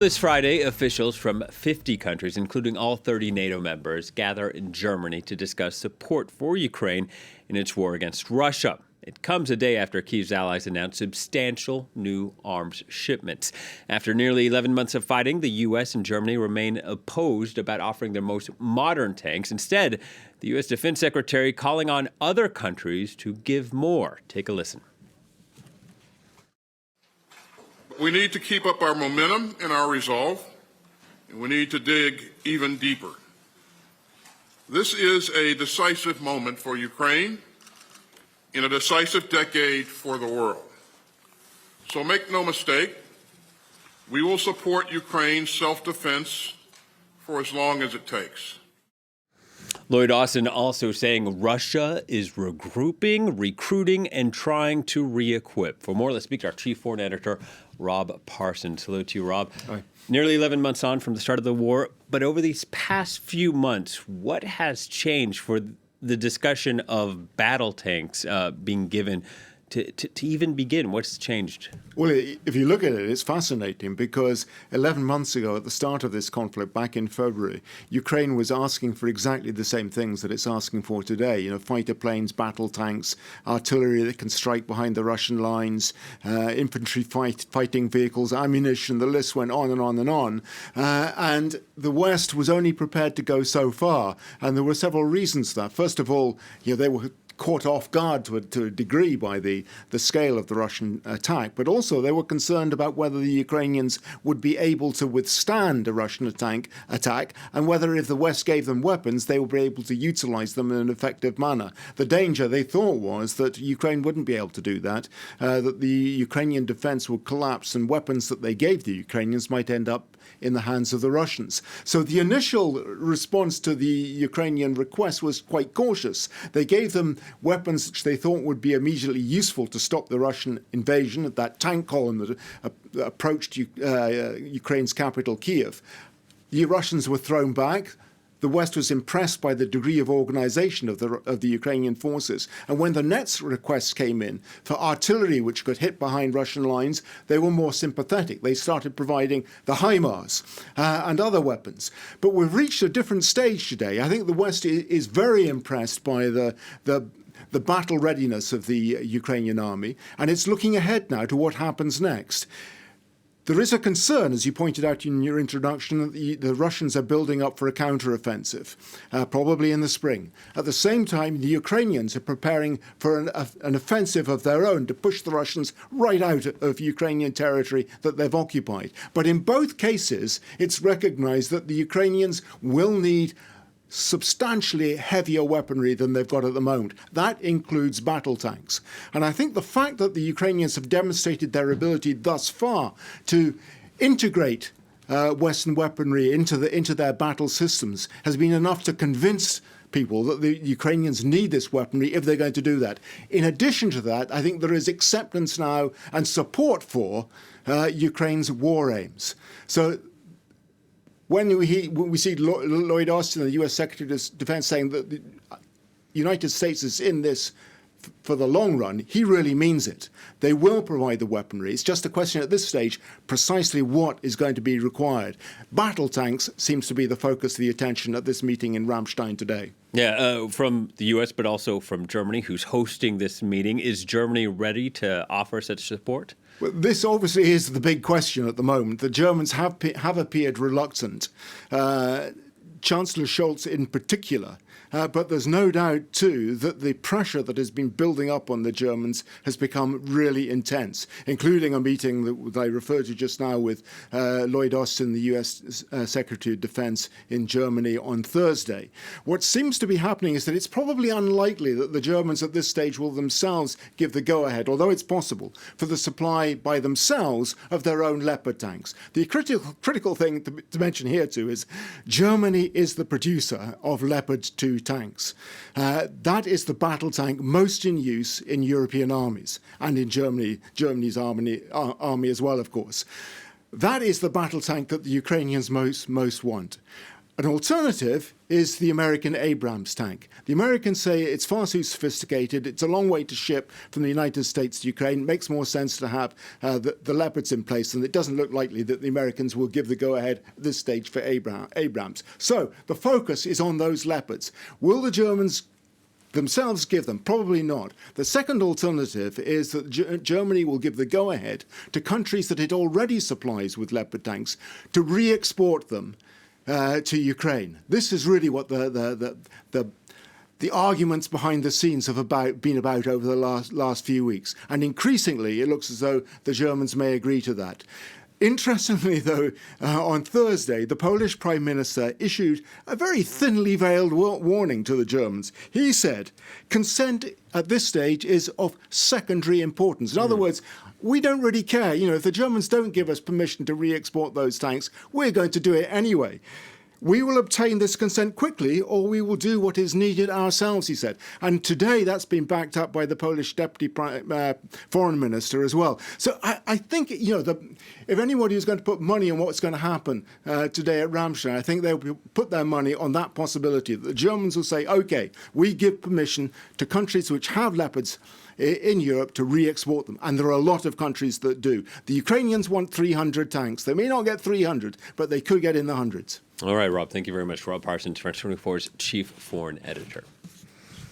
This Friday, officials from 50 countries, including all 30 NATO members, gather in Germany to discuss support for Ukraine in its war against Russia. It comes a day after Kyiv's allies announced substantial new arms shipments. After nearly 11 months of fighting, the U.S. and Germany remain opposed about offering their most modern tanks. Instead, the U.S. Defense Secretary calling on other countries to give more. Take a listen. We need to keep up our momentum and our resolve, and we need to dig even deeper. This is a decisive moment for Ukraine in a decisive decade for the world. So make no mistake, we will support Ukraine's self-defense for as long as it takes. Lloyd Austin also saying Russia is regrouping, recruiting, and trying to re-equip. For more, let's speak to our chief foreign editor, Rob Parsons. Hello to you, Rob. Hi. Nearly 11 months on from the start of the war, but over these past few months, what has changed for the discussion of battle tanks being given to even begin? What's changed? Well, if you look at it, it's fascinating because 11 months ago, at the start of this conflict, back in February, Ukraine was asking for exactly the same things that it's asking for today. You know, fighter planes, battle tanks, artillery that can strike behind the Russian lines, infantry fighting vehicles, ammunition. The list went on and on and on. And the West was only prepared to go so far. And there were several reasons for that. First of all, you know, they were caught off guard to a degree by the scale of the Russian attack, but also they were concerned about whether the Ukrainians would be able to withstand a Russian attack and whether if the West gave them weapons, they would be able to utilize them in an effective manner. The danger, they thought, was that Ukraine wouldn't be able to do that, that the Ukrainian defense would collapse and weapons that they gave the Ukrainians might end up in the hands of the Russians. So the initial response to the Ukrainian request was quite cautious. They gave them weapons which they thought would be immediately useful to stop the Russian invasion of that tank column that approached Ukraine's capital, Kyiv. The Russians were thrown back. The West was impressed by the degree of organization of the Ukrainian forces. And when the next requests came in for artillery which could hit behind Russian lines, they were more sympathetic. They started providing the HIMARS and other weapons. But we've reached a different stage today. I think the West is very impressed by the battle readiness of the Ukrainian army, and it's looking ahead now to what happens next. There is a concern, as you pointed out in your introduction, that the Russians are building up for a counteroffensive, probably in the spring. At the same time, the Ukrainians are preparing for an offensive of their own to push the Russians right out of Ukrainian territory that they've occupied. But in both cases, it's recognized that the Ukrainians will need substantially heavier weaponry than they've got at the moment. That includes battle tanks. And I think the fact that the Ukrainians have demonstrated their ability thus far to integrate Western weaponry into their battle systems has been enough to convince people that the Ukrainians need this weaponry if they're going to do that. In addition to that, I think there is acceptance now and support for Ukraine's war aims. So when we see Lloyd Austin, the U.S. Secretary of Defense, saying that the United States is in this for the long run, he really means it. They will provide the weaponry. It's just a question at this stage precisely what is going to be required. Battle tanks seems to be the focus of the attention at this meeting in Ramstein today. Yeah, from the U.S., but also from Germany, who's hosting this meeting. Is Germany ready to offer such support? Well, this obviously is the big question at the moment. The Germans have appeared reluctant. Chancellor Scholz in particular. But there's no doubt, too, that the pressure that has been building up on the Germans has become really intense, including a meeting that I referred to just now with Lloyd Austin, the U.S. Secretary of Defense in Germany on Thursday. What seems to be happening is that it's probably unlikely that the Germans at this stage will themselves give the go-ahead, although it's possible, for the supply by themselves of their own Leopard tanks. The critical thing to mention here, too, is Germany is the producer of Leopard 2 tanks. That is the battle tank most in use in European armies and in Germany's army as well, of course. That is the battle tank that the Ukrainians most want. An alternative is the American Abrams tank. The Americans say it's far too sophisticated. It's a long way to ship from the United States to Ukraine. It makes more sense to have the Leopards in place, and it doesn't look likely that the Americans will give the go-ahead at this stage for Abrams. So the focus is on those Leopards. Will the Germans themselves give them? Probably not. The second alternative is that Germany will give the go-ahead to countries that it already supplies with Leopard tanks to re-export them to Ukraine. This is really what the arguments behind the scenes have been about over the last few weeks. And increasingly, it looks as though the Germans may agree to that. Interestingly, though, on Thursday, the Polish Prime Minister issued a very thinly veiled warning to the Germans. He said, consent at this stage is of secondary importance. In other words, we don't really care. You know, if the Germans don't give us permission to re-export those tanks, we're going to do it anyway. We will obtain this consent quickly, or we will do what is needed ourselves, he said. And today that's been backed up by the Polish Deputy Foreign Minister as well. So I think, you know, if anybody is going to put money on what's going to happen today at Ramstein, I think they'll put their money on that possibility. That the Germans will say, OK, we give permission to countries which have Leopards in Europe to re-export them. And there are a lot of countries that do. The Ukrainians want 300 tanks. They may not get 300, but they could get in the hundreds. All right, Rob, thank you very much. Rob Parsons, France 24's chief foreign editor.